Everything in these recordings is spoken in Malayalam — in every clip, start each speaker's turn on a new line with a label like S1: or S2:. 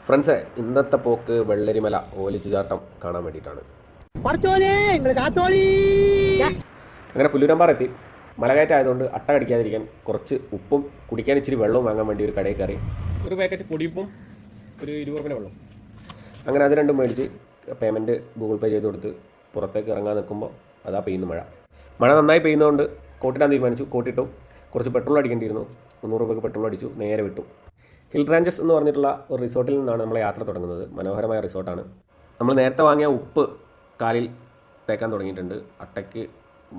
S1: ഫ്രണ്ട്സെ, ഇന്നത്തെ പോക്ക് വെള്ളരിമല ഓലിച്ചുചാട്ടം കാണാൻ വേണ്ടിയിട്ടാണ്. അങ്ങനെ പുല്ലൂരമ്പാറ എത്തി. മലകയറ്റമായതുകൊണ്ട് അട്ട കടിക്കാതിരിക്കാൻ കുറച്ച് ഉപ്പും കുടിക്കാൻ ഇച്ചിരി വെള്ളവും വാങ്ങാൻ വേണ്ടി ഒരു കടയിൽ കയറി. ഒരു പാക്കറ്റ് പൊടിയുപ്പും ഒരു 20 രൂപ വെള്ളം. അങ്ങനെ അത് രണ്ടും മേടിച്ച് പേയ്മെൻറ്റ് ഗൂഗിൾ പേ ചെയ്ത് കൊടുത്ത് പുറത്തേക്ക് ഇറങ്ങാൻ നിൽക്കുമ്പോൾ അതാ പെയ്യുന്നു മഴ നന്നായി പെയ്യുന്നതുകൊണ്ട് കോട്ടിടാൻ തീരുമാനിച്ചു. കോട്ടിട്ടു. കുറച്ച് പെട്രോൾ അടിക്കേണ്ടിയിരുന്നു. 300 രൂപയ്ക്ക് പെട്രോൾ അടിച്ചു. നേരെ വിട്ടു. ഹിൽ റാഞ്ചസ് എന്ന് പറഞ്ഞിട്ടുള്ള ഒരു റിസോർട്ടിൽ നിന്നാണ് നമ്മളെ യാത്ര തുടങ്ങുന്നത്. മനോഹരമായ റിസോർട്ടാണ്. നമ്മൾ നേരത്തെ വാങ്ങിയ ഉപ്പ് കാലിൽ തേക്കാൻ തുടങ്ങിയിട്ടുണ്ട്. അട്ടയ്ക്ക്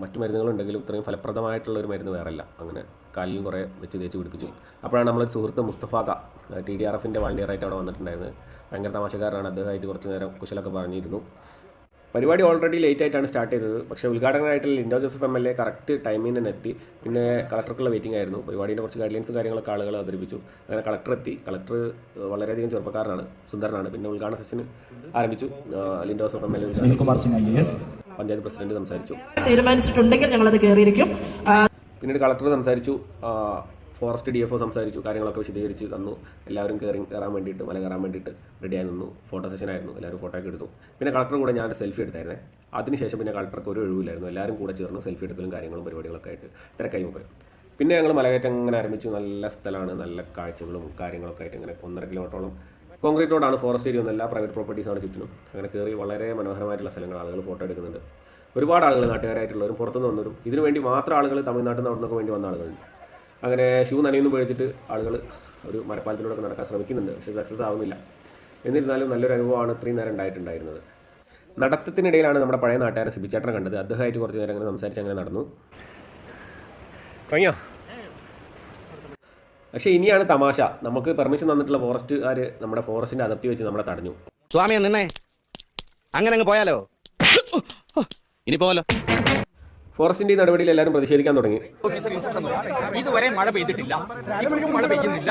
S1: മറ്റു മരുന്നുകളുണ്ടെങ്കിലും ഇത്രയും ഫലപ്രദമായിട്ടുള്ള ഒരു മരുന്ന് വേറല്ല. അങ്ങനെ കാലിലും കുറേ വെച്ച് തേച്ച് പിടിപ്പിച്ചു. അപ്പോഴാണ് നമ്മളൊരു സുഹൃത്ത് മുസ്തഫാക്ക TDRFിൻ്റെ വളണ്ടിയറായിട്ട് അവിടെ വന്നിട്ടുണ്ടായിരുന്നത്. ഭയങ്കര തമാശക്കാരനാണ്. അദ്ദേഹമായിട്ട് കുറച്ച് നേരം കുശലൊക്കെ പറഞ്ഞിരുന്നു. പരിപാടി ഓൾറെഡി ലേറ്റ് ആയിട്ടാണ് സ്റ്റാർട്ട് ചെയ്തത്. പക്ഷേ ഉദ്ഘാടകനായിട്ടുള്ള ലിൻഡോ ജോസഫ് MLA കറക്റ്റ് ടൈമിൽ തന്നെ എത്തി. പിന്നെ കളക്ടർക്കുള്ള വെയിറ്റിംഗ് ആയിരുന്നു. പരിപാടിയുടെ കുറച്ച് ഗൈഡ്ലൈൻസും കാര്യങ്ങളൊക്കെ ആളുകൾ അവതരിപ്പിച്ചു. അങ്ങനെ കളക്ടർ എത്തി. കളക്ടർ വളരെയധികം ചെറുപ്പക്കാരനാണ്, സുന്ദരനാണ്. പിന്നെ ഉദ്ഘാടന സെഷൻ ആരംഭിച്ചു. ലിൻഡോ ജോസഫ് MLA പഞ്ചായത്ത് പ്രസിഡന്റ് സംസാരിച്ചു.
S2: തീരുമാനിച്ചിട്ടുണ്ടെങ്കിൽ ഞങ്ങളത് കയറിയിരിക്കും.
S1: പിന്നീട് കളക്ടർ സംസാരിച്ചു. ഫോറസ്റ്റ് DFO സംസാരിച്ചു. കാര്യങ്ങളൊക്കെ വിശദീകരിച്ച് തന്നു. എല്ലാവരും കയറാൻ വേണ്ടിയിട്ട്, മല കയറാൻ വേണ്ടിയിട്ട് റെഡിയായി നിന്നു. ഫോട്ടോ സെഷനായിരുന്നു. എല്ലാവരും ഫോട്ടോ ഒക്കെ എടുത്തു. പിന്നെ കളക്ടർ കൂടെ ഞാൻ സെൽഫി എടുത്തായിരുന്നേ. അതിനുശേഷം പിന്നെ കളക്ടർക്ക് ഒരു ഒഴിവില്ലായിരുന്നു. എല്ലാവരും കൂടെ ചേർന്ന് സെൽഫി എടുക്കലും കാര്യങ്ങളും പരിപാടികളൊക്കെ ആയിട്ട് തിരക്കായി പോയി. പിന്നെ ഞങ്ങൾ മലകയറ്റം അങ്ങനെ ആരംഭിച്ചു. നല്ല സ്ഥലമാണ്, നല്ല കാഴ്ചകളും കാര്യങ്ങളൊക്കെ ആയിട്ട് ഇങ്ങനെ 1.5 കിലോമീറ്ററോളം കോൺക്രീറ്റ് റോഡാണ്. ഫോറസ്റ്റ് ഏരിയ ഒന്നല്ല, പ്രൈവറ്റ് പ്രോപ്പർട്ടീസാണ് ചുറ്റിനും. അങ്ങനെ കയറി വളരെ മനോഹരമായിട്ടുള്ള സ്ഥലങ്ങൾ. ആളുകൾ ഫോട്ടോ എടുക്കുന്നുണ്ട്. ഒരുപാട് ആളുകൾ, നാട്ടുകാരായിട്ടുള്ളവരും പുറത്തുനിന്ന് വന്നവരും ഇതിനു വേണ്ടി മാത്രം ആളുകൾ തമിഴ്നാട്ടിൽ നിന്ന് അവിടെ നിന്നൊക്കെ വേണ്ടി വന്ന ആളുകളുണ്ട്. അങ്ങനെ ഷൂ നനയൊന്നും പേടിച്ചിട്ട് ആളുകൾ ഒരു മരപ്പാലത്തിലൂടെ നടക്കാൻ ശ്രമിക്കുന്നുണ്ട്. പക്ഷേ സക്സസ് ആവുന്നില്ല. എന്നിരുന്നാലും നല്ലൊരു അനുഭവമാണ് ഇത്രയും നേരം ഉണ്ടായിട്ടുണ്ടായിരുന്നത്. നടത്തത്തിനിടയിലാണ് നമ്മുടെ പഴയ നാട്ടുകാരൻ സിബിച്ചേട്ടനെ കണ്ടത്. അദ്ദേഹമായിട്ട് കുറച്ച് നേരം അങ്ങനെ സംസാരിച്ച് അങ്ങനെ നടന്നു. കഴിഞ്ഞോ? പക്ഷേ ഇനിയാണ് തമാശ. നമുക്ക് പെർമിഷൻ തന്നിട്ടുള്ള ഫോറസ്റ്റുകാർ നമ്മുടെ ഫോറസ്റ്റിൻ്റെ അതിർത്തി വെച്ച് നമ്മളെ തടഞ്ഞു.
S3: സ്വാമിയെ നിന്നേ, അങ്ങനെ അങ്ങ് പോയാലോ? ഇനി പോലോ.
S1: ഫോറസ്റ്റിന്റെ നടപടിയിൽ എല്ലാവരും പ്രതിഷേധിക്കാൻ തുടങ്ങി.
S4: ഇതുവരെ മഴ പെയ്തിട്ടില്ല, ഇപ്പോഴും മഴ പെയ്യുന്നില്ല,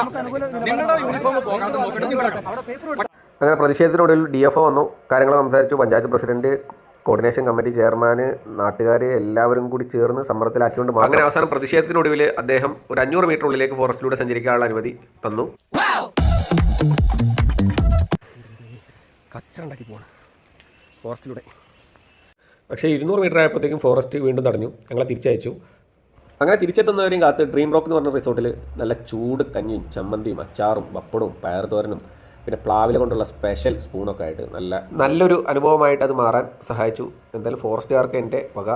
S4: നിങ്ങളുടെ യൂണിഫോം പോകാതെ നോക്കട്ടെ.
S1: അങ്ങനെ പ്രതിഷേധത്തിനൊടുവിൽ DFO വന്നു. കാര്യങ്ങൾ സംസാരിച്ചു. Panchayat president, coordination committee chairman, നാട്ടുകാർ എല്ലാവരും കൂടി ചേർന്ന് സമ്മർദ്ദത്തിലാക്കിക്കൊണ്ട് അങ്ങനെ അവസാനം പ്രതിഷേധത്തിനൊടുവിൽ അദ്ദേഹം ഒരു 500 മീറ്റർ ഉള്ളിലേക്ക് ഫോറസ്റ്റിലൂടെ സഞ്ചരിക്കാനുള്ള അനുമതി തന്നു. കച്ചറുണ്ടാക്കി പോവാണ് ഫോറസ്റ്റിലൂടെ. പക്ഷേ 200 മീറ്റർ ആയപ്പോഴത്തേക്കും ഫോറസ്റ്റ് വീണ്ടും തടഞ്ഞു. ഞങ്ങളെ തിരിച്ചയച്ചു. അങ്ങനെ തിരിച്ചെത്തുന്നവരെയും കാത്ത് ഡ്രീം റോക്ക് എന്ന് പറഞ്ഞ റിസോർട്ടിൽ നല്ല ചൂട് കഞ്ഞിയും ചമ്മന്തിയും അച്ചാറും പപ്പടവും പയറുതോരനും പിന്നെ പ്ലാവില കൊണ്ടുള്ള സ്പെഷ്യൽ സ്പൂണൊക്കെ ആയിട്ട് നല്ലൊരു അനുഭവമായിട്ട് അത് മാറാൻ സഹായിച്ചു. എന്തായാലും ഫോറസ്റ്റുകാർക്ക് എൻ്റെ വക.